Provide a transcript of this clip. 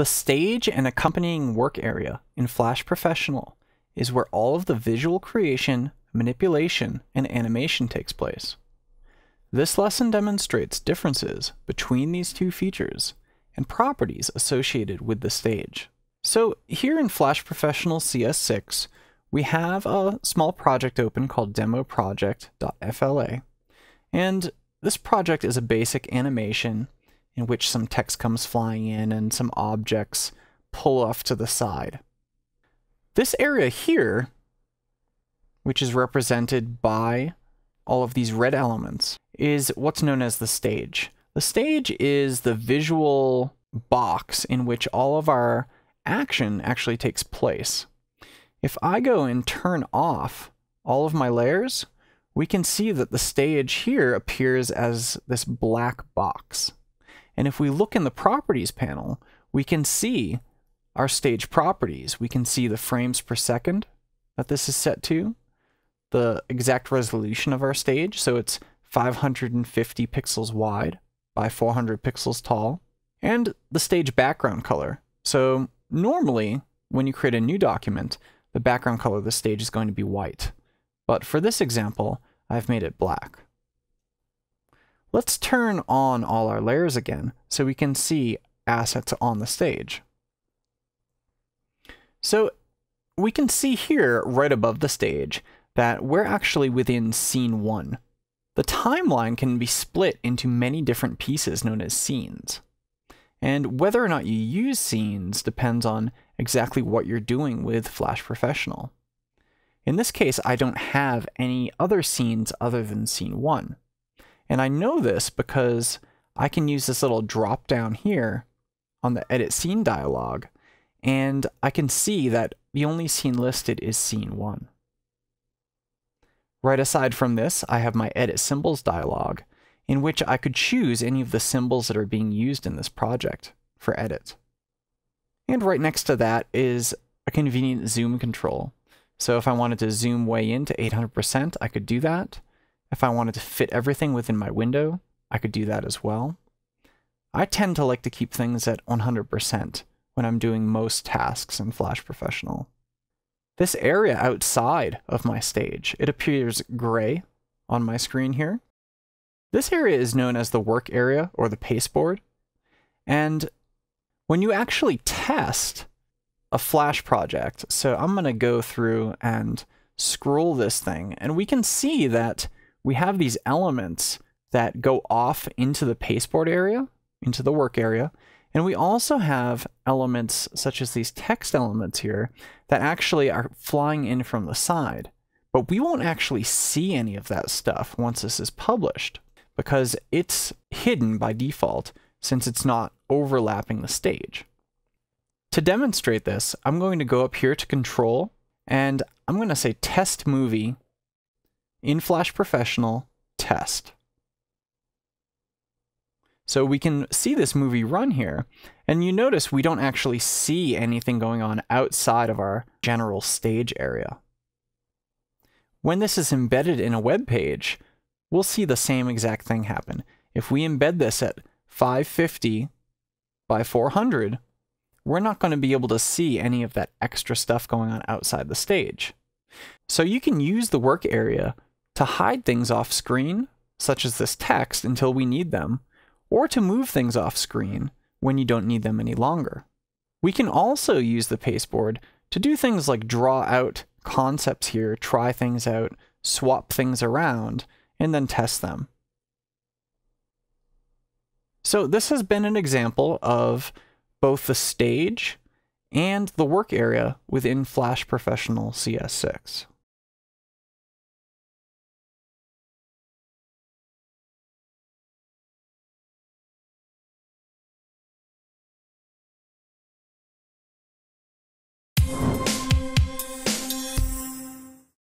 The stage and accompanying work area in Flash Professional is where all of the visual creation, manipulation, and animation takes place. This lesson demonstrates differences between these two features and properties associated with the stage. So here in Flash Professional CS6, we have a small project open called demoproject.fla, and this project is a basic animation in which some text comes flying in and some objects pull off to the side. This area here, which is represented by all of these red elements, is what's known as the stage. The stage is the visual box in which all of our action actually takes place. If I go and turn off all of my layers, we can see that the stage here appears as this black box. And if we look in the properties panel, we can see our stage properties. We can see the frames per second that this is set to, the exact resolution of our stage, so it's 550 pixels wide by 400 pixels tall, and the stage background color. So normally, when you create a new document, the background color of the stage is going to be white. But for this example, I've made it black. Let's turn on all our layers again so we can see assets on the stage. So we can see here right above the stage that we're actually within scene 1. The timeline can be split into many different pieces known as scenes. And whether or not you use scenes depends on exactly what you're doing with Flash Professional. In this case, I don't have any other scenes other than scene 1. And I know this because I can use this little drop down here on the Edit Scene dialog, and I can see that the only scene listed is scene 1. Right aside from this, I have my Edit Symbols dialog, in which I could choose any of the symbols that are being used in this project for edit. And right next to that is a convenient zoom control. So if I wanted to zoom way into 800%, I could do that. If I wanted to fit everything within my window, I could do that as well. I tend to like to keep things at 100% when I'm doing most tasks in Flash Professional. This area outside of my stage, it appears gray on my screen here. This area is known as the work area or the pasteboard. And when you actually test a Flash project, so I'm going to go through and scroll this thing, and we can see that we have these elements that go off into the pasteboard area, into the work area, and we also have elements such as these text elements here that actually are flying in from the side. But we won't actually see any of that stuff once this is published, because it's hidden by default since it's not overlapping the stage. To demonstrate this, I'm going to go up here to Control, and I'm going to say Test Movie in Flash Professional Test. So we can see this movie run here, and you notice we don't actually see anything going on outside of our general stage area. When this is embedded in a web page, we'll see the same exact thing happen. If we embed this at 550 by 400, we're not going to be able to see any of that extra stuff going on outside the stage. So you can use the work area to hide things off screen, such as this text, until we need them, or to move things off screen when you don't need them any longer. We can also use the pasteboard to do things like draw out concepts here, try things out, swap things around, and then test them. So this has been an example of both the stage and the work area within Flash Professional CS6.